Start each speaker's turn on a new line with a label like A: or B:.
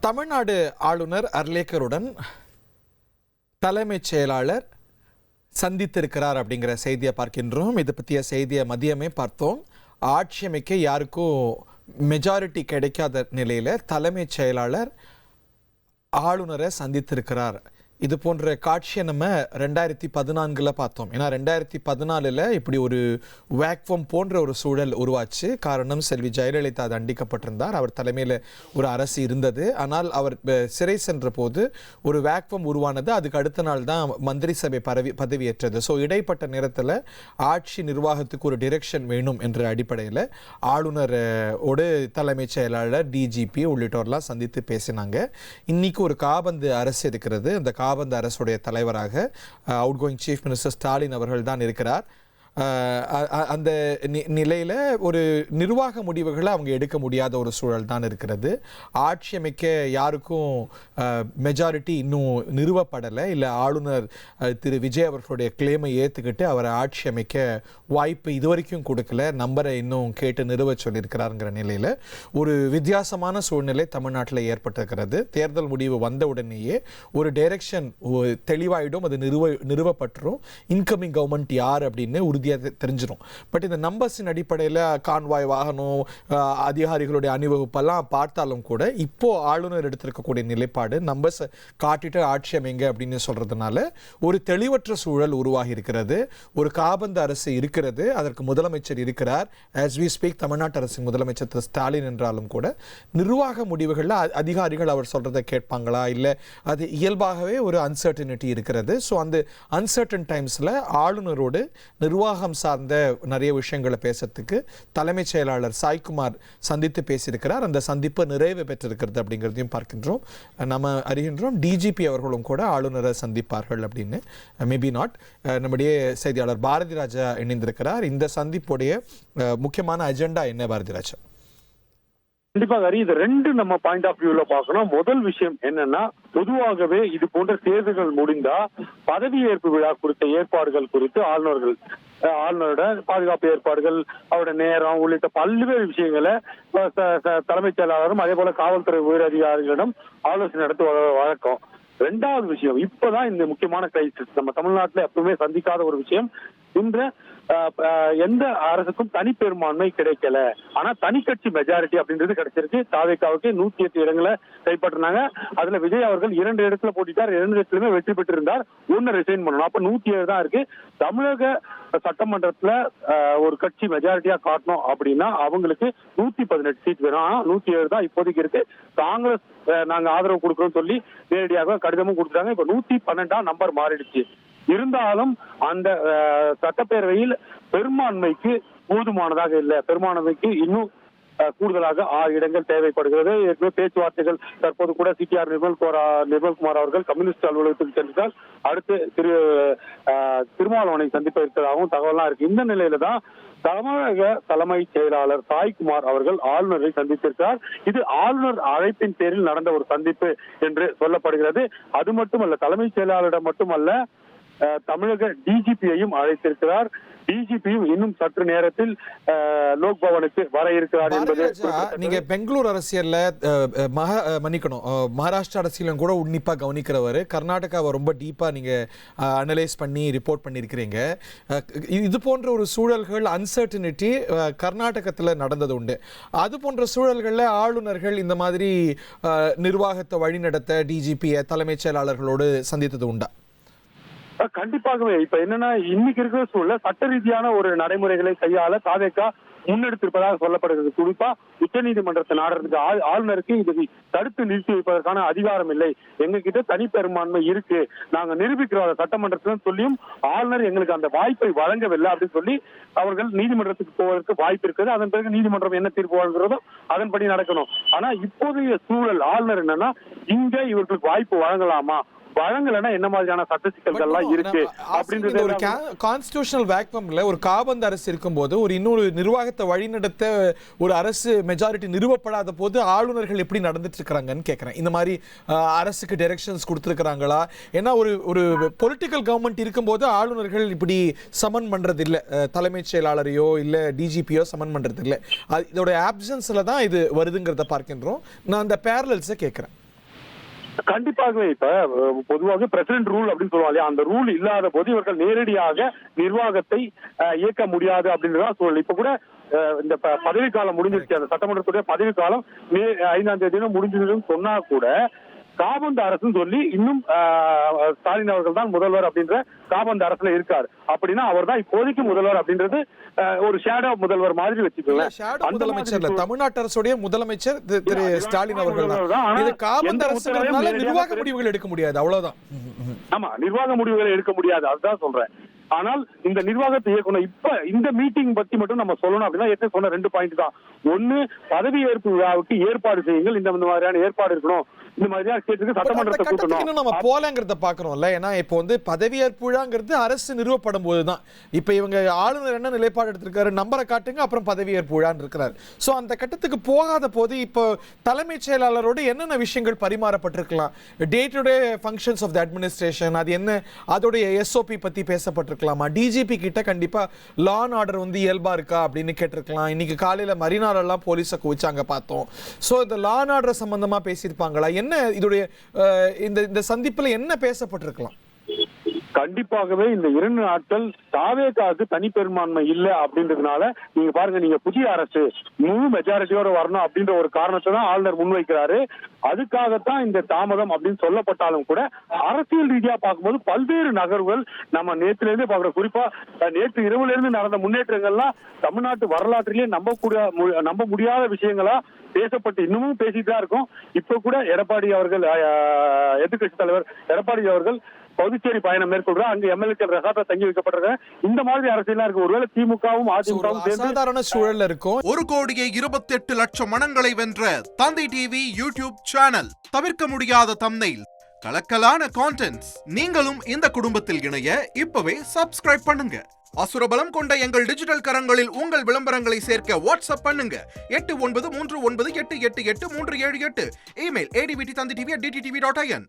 A: தமிழ்நாடு ஆளுநர் அர்லேக்கருடன் தலைமைச் செயலாளர் சந்தித்திருக்கிறார் அப்படிங்கிற செய்தியை பார்க்கின்றோம். இதை பற்றிய செய்தியை மதியமே பார்த்தோம். ஆட்சி அமைக்க யாருக்கும் மெஜாரிட்டி கிடைக்காத நிலையில் தலைமைச் செயலாளர் ஆளுநரை சந்தித்திருக்கிறார். இது போன்ற காட்சியை நம்ம 2014 பார்த்தோம். ஏன்னா 2014 இப்படி ஒரு வேக்வம் போன்ற ஒரு சூழல் உருவாச்சு. காரணம், செல்வி ஜெயலலிதா தண்டிக்கப்பட்டிருந்தார். அவர் தலைமையில் ஒரு அரசு இருந்தது. ஆனால் அவர் சிறை சென்ற போது ஒரு வேக்வம் உருவானது. அதுக்கு அடுத்த நாள் தான் மந்திரி சபை பதவியேற்றது. ஸோ இடைப்பட்ட நேரத்தில் ஆட்சி நிர்வாகத்துக்கு ஒரு டிரெக்ஷன் வேணும் என்ற அடிப்படையில் ஆளுநரோடு தலைமைச் செயலாளர், டிஜிபி உள்ளிட்டோர்லாம் சந்தித்து பேசினாங்க. இன்னைக்கு ஒரு காபந்து அரசு இருக்கிறது. அந்த காபந்து அரசுடைய தலைவராக out going chief minister Stalin அவர்கள் தான் இருக்கிறார். அந்த நிலையில் ஒரு நிர்வாக முடிவுகளை அவங்க எடுக்க முடியாத ஒரு சூழல் தான் இருக்கிறது. ஆட்சி அமைக்க யாருக்கும் மெஜாரிட்டி இன்னும் நிறுவப்படலை. இல்லை ஆளுநர் திரு விஜய் அவர்களுடைய கிளைமை ஏற்றுக்கிட்டு அவரை ஆட்சி அமைக்க வாய்ப்பு இதுவரைக்கும் கொடுக்கல. நம்பரை இன்னும் கேட்டு நிறுவ சொல்லியிருக்கிறாருங்கிற நிலையில் ஒரு வித்தியாசமான சூழ்நிலை தமிழ்நாட்டில் ஏற்பட்டிருக்கிறது. தேர்தல் முடிவு வந்த உடனேயே ஒரு டைரக்ஷன் தெளிவாயிடும், அது நிறுவப்பட்டுரும். இன்கமிங் கவர்மெண்ட் யார் அப்படின்னு உறுதியாக தெரிஞ்சிடும். பட் இந்த நம்பர்ஸின் அடிப்படையில் கான்வாய் வாகனம், அதிகாரிகளுடைய அணிவகுப்பெல்லாம் பார்த்தாலும் கூட இப்போ ஆளுநர் எடுத்திருக்கக்கூடிய நிலைப்பாடு நம்பர்ஸை காட்டிட்டு ஆட்சி அமைங்க அப்படின்னு சொல்றதுனால ஒரு தெளிவற்ற சூழல் உருவாகி இருக்கிறது. ஒரு காபந்து அரசு இருக்கிறது, அதற்கு முதலமைச்சர் இருக்கிறார். ஆஸ் வி ஸ்பீக் தமிழ்நாட்டு அரசின் முதலமைச்சர் திரு ஸ்டாலின் என்றாலும் கூட நிர்வாக முடிவுகளில் அதிகாரிகள் அவர் சொல்றதை கேட்பாங்களா, இல்லை அது இயல்பாகவே ஒரு அன்சர்டனிட்டி இருக்கிறது. ஸோ அந்த அன்சர்டன் டைம்ஸில் ஆளுநரோடு நிர்வாகம் சார்ந்த நிறைய விஷயங்களை பேசுறதுக்கு தலைமைச் செயலாளர் சாய்குமார் சந்தித்து பேசியிருக்கிறார். அந்த சந்திப்பு நிறைவு பெற்றிருக்கிறது அப்படிங்கிறதையும் பார்க்கின்றோம். நம்ம அறிகின்றோம் டிஜிபி அவர்களும் கூட ஆளுநரை சந்திப்பார்கள் அப்படின்னு. Maybe not. நம்முடைய செய்தியாளர் பாரதி ராஜா இணைந்திருக்கிறார். இந்த சந்திப்புடைய முக்கியமான அஜெண்டா என்ன பாரதி ராஜா?
B: கண்டிப்பாக ஹரி, இது ரெண்டு நம்ம பாயிண்ட் ஆஃப் வியூல பார்க்கணும். முதல் விஷயம் என்னன்னா, பொதுவாகவே இது போன்ற தேர்தல்கள் முடிந்தா பதவியேற்பு விழா குறித்த ஏற்பாடுகள் குறித்து ஆளுநரோட பாதுகாப்பு ஏற்பாடுகள், அவரோட நேரம் உள்ளிட்ட பல்வேறு விஷயங்களை தலைமைச் செயலாளரும் அதே போல காவல்துறை உயர் அதிகாரிகளிடம் ஆலோசனை நடத்த வழக்கம். ரெண்டாவது விஷயம், இப்பதான் இந்த முக்கியமான கிரைசிஸ் நம்ம தமிழ்நாட்டில் எப்பவுமே சந்திக்காத ஒரு விஷயம். இன்று எந்த அரசுக்கும் தனி பெரும்பான்மை கிடைக்கல, ஆனா தனி கட்சி மெஜாரிட்டி அப்படின்றது கிடைச்சிருக்கு. தாவேக்காவுக்கு 108 இடங்களை கைப்பற்றினாங்க. அதுல விஜய் அவர்கள் 2 இடத்துல போட்டிட்டார், 2 இடத்துலயுமே வெற்றி பெற்றிருந்தார். 1 ரிசைன் பண்ணணும். அப்ப 107 தான் இருக்கு. தமிழக சட்டமன்றத்துல ஒரு கட்சி மெஜாரிட்டியா காட்டணும் அப்படின்னா அவங்களுக்கு 118 சீட் வேணும். 107 தான் இப்போதைக்கு இருக்கு. காங்கிரஸ் நாங்க ஆதரவு கொடுக்கறோம்னு சொல்லி நேரடியாக கடிதமும் கொடுத்தாங்க. இப்ப 112 நம்பர் மாறிடுச்சு. இருந்தாலும் அந்த சட்டப்பேரவையில் பெரும்பான்மைக்கு போதுமானதாக இல்லை. பெரும்பான்மைக்கு இன்னும் கூடுதலாக 6 இடங்கள் தேவைப்படுகிறது. ஏற்கனவே பேச்சுவார்த்தைகள் தற்போது கூட சிடிஆர் நிர்மல்குமார் அவர்கள் கம்யூனிஸ்ட் அலுவலகத்துக்கு சென்றால் அடுத்து திருமாவளவனை சந்திப்ப இருக்கிறதாகவும் தகவலாம் இருக்கு. இந்த நிலையில தான் தமிழக தலைமைச் செயலாளர் சாய்குமார் அவர்கள் ஆளுநரை சந்தித்திருக்கிறார். இது ஆளுநர் அழைப்பின் பேரில் நடந்த ஒரு சந்திப்பு என்று சொல்லப்படுகிறது. அது மட்டுமல்ல, தலைமைச் செயலாளரிடம் மட்டுமல்ல, தமிழக டிஜிபியையும் அழைத்திருக்கிறார். டிஜிபியும் இன்னும் சற்று நேரத்தில் லோக் பவனுக்கு வர இருக்கிறார் என்பது.
A: நீங்க பெங்களூர் அரசியல்ல மகாராஷ்டிரா அரசியலும் கூட உன்னிப்பா கவனிக்கிறவர், கர்நாடகாவை ரொம்ப டீப்பா நீங்க அனலைஸ் பண்ணி ரிப்போர்ட் பண்ணியிருக்கிறீங்க. இது போன்ற ஒரு சூழல்கள், அன்சர்டனிட்டி கர்நாடகத்தில் நடந்தது உண்டு. அது போன்ற சூழல்களில் ஆளுநர்கள் இந்த மாதிரி நிர்வாகத்தை வழிநடத்த டிஜிபியை தலைமைச் செயலாளர்களோடு சந்தித்தது உண்டா?
B: கண்டிப்பாகவே. இப்ப என்னன்னா, இன்னைக்கு இருக்கிற சூழல சட்ட ரீதியான ஒரு நடைமுறைகளை கையாள தாவேகா முன்னெடுத்திருப்பதாக சொல்லப்படுகிறது. குறிப்பா உச்ச நீதிமன்றத்தை நாடுறதுக்கு ஆளுநருக்கு இதை தடுத்து நிறுத்தி வைப்பதற்கான அதிகாரம் இல்லை, எங்க கிட்ட தனி பெரும்பான்மை இருக்கு, நாங்க நிரூபிக்கிறோம் சட்டமன்றத்தில் சொல்லியும் ஆளுநர் எங்களுக்கு அந்த வாய்ப்பை வழங்கவில்லை அப்படின்னு சொல்லி அவர்கள் நீதிமன்றத்துக்கு போவதற்கு வாய்ப்பு இருக்குது. அதன் பிறகு நீதிமன்றம் என்ன தீர்ப்பு வழங்குறதோ அதன்படி நடக்கணும். ஆனா இப்போதைய சூழல் ஆளுநர் என்னன்னா, இங்க இவர்களுக்கு வாய்ப்பு வழங்கலாமா, வழங்கலன்னா என்ன மாதிரியான சட்ட சிக்கல்கள்லாம் இருக்கு அப்படின்றது.
A: ஒரு கான்ஸ்டிடியூஷனல் வேக்வம்ல ஒரு காபந்து அரசு இருக்கும்போது ஒரு இன்னொரு நிர்வாகத்தை வழிநடத்த ஒரு அரசு மெஜாரிட்டி நிறுவப்படாத போது ஆளுநர்கள் எப்படி நடந்துட்டு இருக்காங்கன்னு கேட்கிறேன். இந்த மாதிரி அரசுக்கு டைரக்ஷன்ஸ் கொடுத்துருக்காங்களா? ஏன்னா ஒரு பொலிட்டிக்கல் கவர்மெண்ட் இருக்கும்போது ஆளுநர்கள் இப்படி சமன் பண்றது இல்லை, தலைமைச் செயலாளரையோ இல்லை டிஜிபியோ சமன் பண்றது இல்லை. இதோட ஆப்சன்ஸ்ல தான் இது வருதுங்கிறத பார்க்கின்றோம். நான் அந்த பேரலல்ஸை கேட்கிறேன்.
B: கண்டிப்பாகவே இப்ப பொதுவாக பிரசிடென்ட் ரூல் அப்படின்னு சொல்லுவாங்க இல்லையா, அந்த ரூல் இல்லாத போது இவர்கள் நேரடியாக நிர்வாகத்தை இயக்க முடியாது அப்படின்றதான் சூழல். இப்ப கூட இந்த பதவி காலம் முடிஞ்சிருச்சு, அந்த சட்டமன்றத்துடைய பதவி காலம் மே 5ஆம் தேதி முடிஞ்சதுன்னு சொன்னா கூட காபந்து அரசுன்னு சொல்லி இன்னும் ஸ்டாலின் அவர்கள் தான் முதல்வர் அப்படின்ற காபந்து அரசுல இருக்காரு. அப்படின்னா அவர் தான் இப்போதைக்கு முதல்வர் அப்படின்றது ஒரு ஷேடோ முதல்வர் மாதிரி வச்சுக்கலாம்.
A: முதலமைச்சர் தமிழ்நாட்டு அரசுடைய முதலமைச்சர் திரு ஸ்டாலின் அவர்கள் தான். காபந்து அரசுனால நிர்வாக முடிவுகள் எடுக்க முடியாது, அவ்வளவுதான்.
B: ஆமா, நிர்வாக முடிவுகளை எடுக்க முடியாது, அதுதான் சொல்றேன். ஆனால் இந்த நிர்வாகத்தை இயக்கணும். இப்ப இந்த மீட்டிங் பத்தி மட்டும் நம்ம சொல்லணும் அப்படின்னா ஏற்கனவே சொன்ன 2 பாயிண்ட் தான். ஒண்ணு, பதவி ஏற்பு விழாவுக்கு ஏற்பாடு செய்யுங்கள், இந்த மாதிரியான ஏற்பாடு இருக்கணும், இந்த மாதிரியான கேட்டுக்கு சட்டமன்றத்தை கூட்டணும்.
A: நம்ம போலங்கிறத பாக்குறோம்ல. ஏன்னா இப்போ வந்து பதவியேற்பு விழாங்கிறது அரசு நிறுவப்படும் போதுதான். இப்ப இவங்க ஆளுநர் என்ன நிலைப்பாடு எடுத்திருக்காரு, நம்பரை காட்டுங்க அப்புறம் பதவியேற்பு விழான்னு இருக்கிறார். சோ அந்த கட்டத்துக்கு போகாத போது இப்போ தலைமைச் செயலாளரோடு என்னென்ன விஷயங்கள் பரிமாறப்பட்டிருக்கலாம், day to day functions of the administration, அது என்ன, அதோடைய எஸ்ஓபி பத்தி பேசப்பட்டிருக்கலாமா, டிஜிபி கிட்ட கண்டிப்பா லா அண்ட் ஆர்டர் வந்து இயல்பா இருக்கா அப்படின்னு கேட்டிருக்கலாம். இன்னைக்கு காலையில மரினாலெல்லாம் போலீஸை குவிச்சாங்க பார்த்தோம். சோ இந்த லா அண்ட் ஆர்டர் சம்பந்தமா பேசியிருப்பாங்களா, என்ன இதோடைய இந்த சந்திப்புல என்ன பேசப்பட்டிருக்கலாம்?
B: கண்டிப்பாகவே இந்த 2 நாட்கள் தாவேகாவுக்கு தனிப்பெரும்பான்மை இல்ல அப்படின்றதுனால நீங்க பாருங்க, நீங்க புதிய அரசு முழு மெஜாரிட்டியோட வரணும் அப்படின்ற ஒரு காரணத்தை தான் ஆளுநர் முன்வைக்கிறாரு. அதுக்காகத்தான் இந்த தாமதம் அப்படின்னு சொல்லப்பட்டாலும் கூட அரசியல் ரீதியா பார்க்கும்போது பல்வேறு நகர்வுகள் நம்ம நேற்றுல இருந்தே பாக்குறோம். குறிப்பா நேற்று இரவுல இருந்து நடந்த முன்னேற்றங்கள்லாம் தமிழ்நாட்டு வரலாற்றிலேயே நம்ப முடியாத விஷயங்களா பேசப்பட்டு இன்னமும் பேசிட்டு தான் இருக்கும். இப்ப கூட எடப்பாடி அவர்கள், எதிர்கட்சி தலைவர் எடப்பாடி அவர்கள் புதுச்சேரி பயணம் மேற்கொள்றார். அங்கு எம்எல்ஏக்கள் ரெசார்ட்ல தங்கி வைக்கப்பட்டிருக்காங்க. இந்த மாதிரி அரசியலா இருக்கு. ஒருவேளை திமுகவும் அதிமுகவும்
A: சாதாரண சூழல்ல இருக்கும்.
C: 1,28,00,000 மனங்களை வென்ற தந்தை டிவி யூடியூப் சேனல். தவிர்க்க முடியாத தம்ப்நெயில், கலக்கலான கான்டென்ட்ஸ். நீங்களும் இந்த குடும்பத்தில் இணைய இப்பவே சப்ஸ்கிரைப் பண்ணுங்க. அசுரபலம் கொண்ட எங்கள் டிஜிட்டல் கரங்களில் உங்கள் விளம்பரங்களை சேர்க்க வாட்ஸ்அப் பண்ணுங்க. 8939888838. Email advttv@dttv.in.